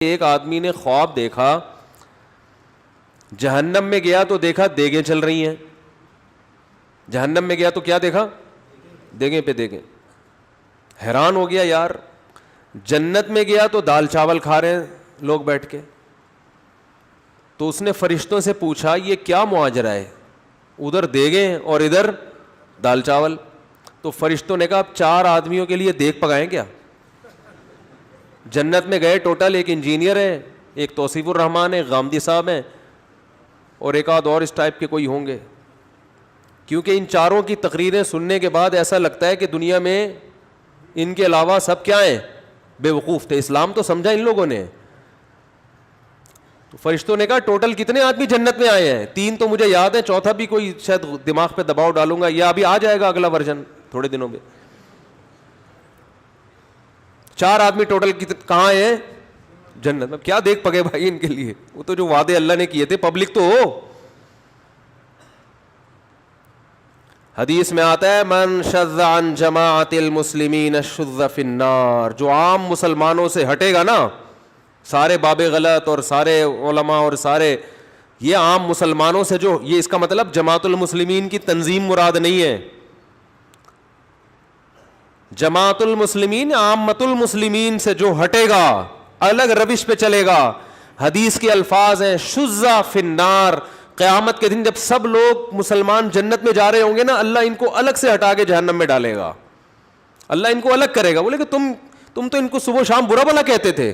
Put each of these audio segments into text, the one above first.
ایک آدمی نے خواب دیکھا, جہنم میں گیا تو دیکھا دیگیں چل رہی ہیں. جہنم میں گیا تو کیا دیکھا؟ دیگیں پہ دیگیں. حیران ہو گیا, یار جنت میں گیا تو دال چاول کھا رہے ہیں لوگ بیٹھ کے. تو اس نے فرشتوں سے پوچھا یہ کیا مواجرہ ہے, ادھر دیگیں اور ادھر دال چاول. تو فرشتوں نے کہا 4 آدمیوں کے لیے دیگ پکائیں کیا؟ جنت میں گئے ٹوٹل ایک انجینئر ہے, ایک توصیف الرحمان ہے, غامدی صاحب ہیں, اور ایک آدھ اور اس ٹائپ کے کوئی ہوں گے. کیونکہ ان چاروں کی تقریریں سننے کے بعد ایسا لگتا ہے کہ دنیا میں ان کے علاوہ سب کیا ہیں, بے وقوف تھے. اسلام تو سمجھا ان لوگوں نے. تو فرشتوں نے کہا ٹوٹل کتنے آدمی جنت میں آئے ہیں؟ 3 تو مجھے یاد ہے, چوتھا بھی کوئی شاید دماغ پہ دباؤ ڈالوں گا, یا ابھی آ جائے گا اگلا ورژن تھوڑے دنوں میں. 4 آدمی ٹوٹل کہاں ہیں؟ جنت میں. کیا دیکھ پکے بھائی ان کے لیے, وہ تو جو وعدے اللہ نے کیے تھے. پبلک تو ہو. حدیث میں آتا ہے من شذ عن جماعت المسلمین شذ فی النار, جو عام مسلمانوں سے ہٹے گا نا, سارے باب غلط اور سارے علماء اور سارے یہ عام مسلمانوں سے, جو یہ اس کا مطلب جماعت المسلمین کی تنظیم مراد نہیں ہے. جماعت المسلمین عامت المسلمین سے جو ہٹے گا, الگ روش پہ چلے گا. حدیث کے الفاظ ہیں شذ فی النار. قیامت کے دن جب سب لوگ مسلمان جنت میں جا رہے ہوں گے نا, اللہ ان کو الگ سے ہٹا کے جہنم میں ڈالے گا. اللہ ان کو الگ کرے گا. بولے کہ تم تو ان کو صبح شام برا بھلا کہتے تھے,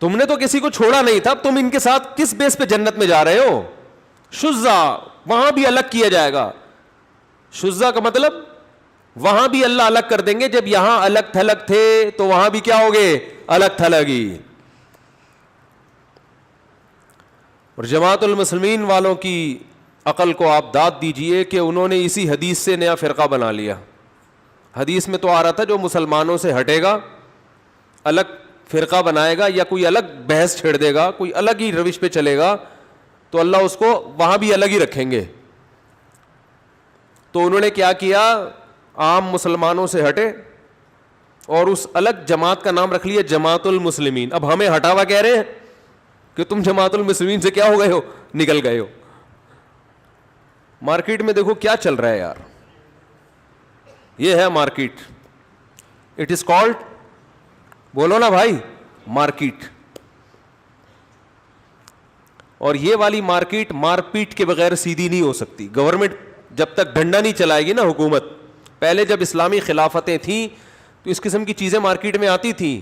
تم نے تو کسی کو چھوڑا نہیں تھا, تم ان کے ساتھ کس بیس پہ جنت میں جا رہے ہو؟ شذ, وہاں بھی الگ کیا جائے گا. شذ کا مطلب وہاں بھی اللہ الگ کر دیں گے. جب یہاں الگ تھلگ تھے تو وہاں بھی کیا ہوگے؟ الگ تھلگ ہی. اور جماعت المسلمین والوں کی عقل کو آپ داد دیجئے کہ انہوں نے اسی حدیث سے نیا فرقہ بنا لیا. حدیث میں تو آ رہا تھا جو مسلمانوں سے ہٹے گا, الگ فرقہ بنائے گا, یا کوئی الگ بحث چھیڑ دے گا, کوئی الگ ہی روش پہ چلے گا, تو اللہ اس کو وہاں بھی الگ ہی رکھیں گے. تو انہوں نے کیا کیا, عام مسلمانوں سے ہٹے اور اس الگ جماعت کا نام رکھ لیا جماعت المسلمین. اب ہمیں ہٹاوا کہہ رہے ہیں کہ تم جماعت المسلمین سے کیا ہو گئے ہو, نکل گئے ہو. مارکیٹ میں دیکھو کیا چل رہا ہے یار, یہ ہے مارکیٹ. اٹ از کالڈ, بولو نا بھائی, مارکیٹ. اور یہ والی مارکیٹ مار پیٹ کے بغیر سیدھی نہیں ہو سکتی. گورنمنٹ جب تک ڈنڈا نہیں چلائے گی نا, حکومت, پہلے جب اسلامی خلافتیں تھیں تو اس قسم کی چیزیں مارکیٹ میں آتی تھیں.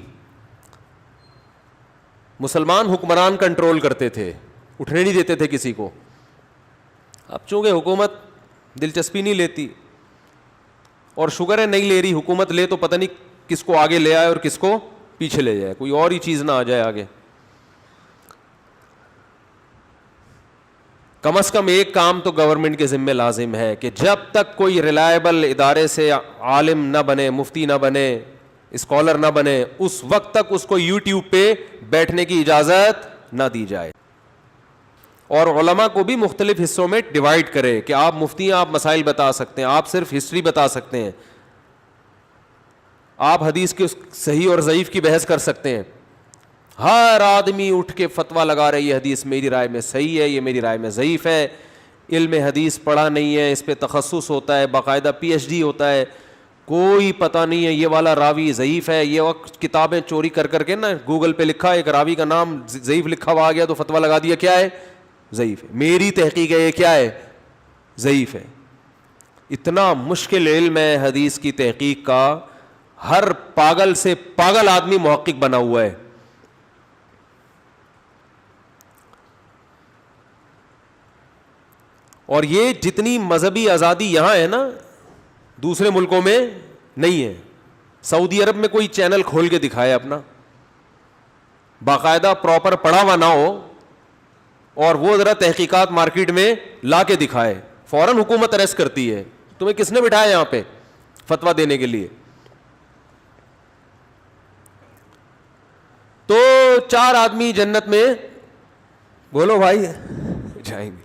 مسلمان حکمران کنٹرول کرتے تھے, اٹھنے نہیں دیتے تھے کسی کو. اب چونکہ حکومت دلچسپی نہیں لیتی, اور شکر ہے نہیں لے رہی, حکومت لے تو پتہ نہیں کس کو آگے لے آئے اور کس کو پیچھے لے جائے, کوئی اور ہی چیز نہ آ جائے آگے. کم از کم ایک کام تو گورنمنٹ کے ذمہ لازم ہے کہ جب تک کوئی ریلائبل ادارے سے عالم نہ بنے, مفتی نہ بنے, اسکالر نہ بنے, اس وقت تک اس کو یوٹیوب پہ بیٹھنے کی اجازت نہ دی جائے. اور علماء کو بھی مختلف حصوں میں ڈیوائڈ کرے کہ آپ مفتی ہیں, آپ مسائل بتا سکتے ہیں, آپ صرف ہسٹری بتا سکتے ہیں, آپ حدیث کے صحیح اور ضعیف کی بحث کر سکتے ہیں. ہر آدمی اٹھ کے فتویٰ لگا رہا ہے یہ حدیث میری رائے میں صحیح ہے, یہ میری رائے میں ضعیف ہے. علم حدیث پڑھا نہیں ہے, اس پہ تخصص ہوتا ہے, باقاعدہ PhD ہوتا ہے, کوئی پتہ نہیں ہے یہ والا راوی ضعیف ہے. یہ وقت کتابیں چوری کر کر کے نا گوگل پہ لکھا, ایک راوی کا نام ضعیف لکھا ہوا آ گیا تو فتویٰ لگا دیا کیا ہے, ضعیف ہے. میری تحقیق ہے یہ کیا ہے, ضعیف ہے. اتنا مشکل علم ہے حدیث کی تحقیق کا, ہر پاگل سے پاگل آدمی محقق بنا ہوا ہے. اور یہ جتنی مذہبی آزادی یہاں ہے نا, دوسرے ملکوں میں نہیں ہے. سعودی عرب میں کوئی چینل کھول کے دکھائے اپنا, باقاعدہ پراپر پڑھا ہوا نہ ہو, اور وہ ذرا تحقیقات مارکیٹ میں لا کے دکھائے, فوراً حکومت اریسٹ کرتی ہے. تمہیں کس نے بٹھایا یہاں پہ فتویٰ دینے کے لیے؟ تو 4 آدمی جنت میں, بولو بھائی, جائیں گے.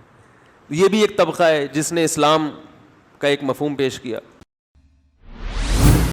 یہ بھی ایک طبقہ ہے جس نے اسلام کا ایک مفہوم پیش کیا.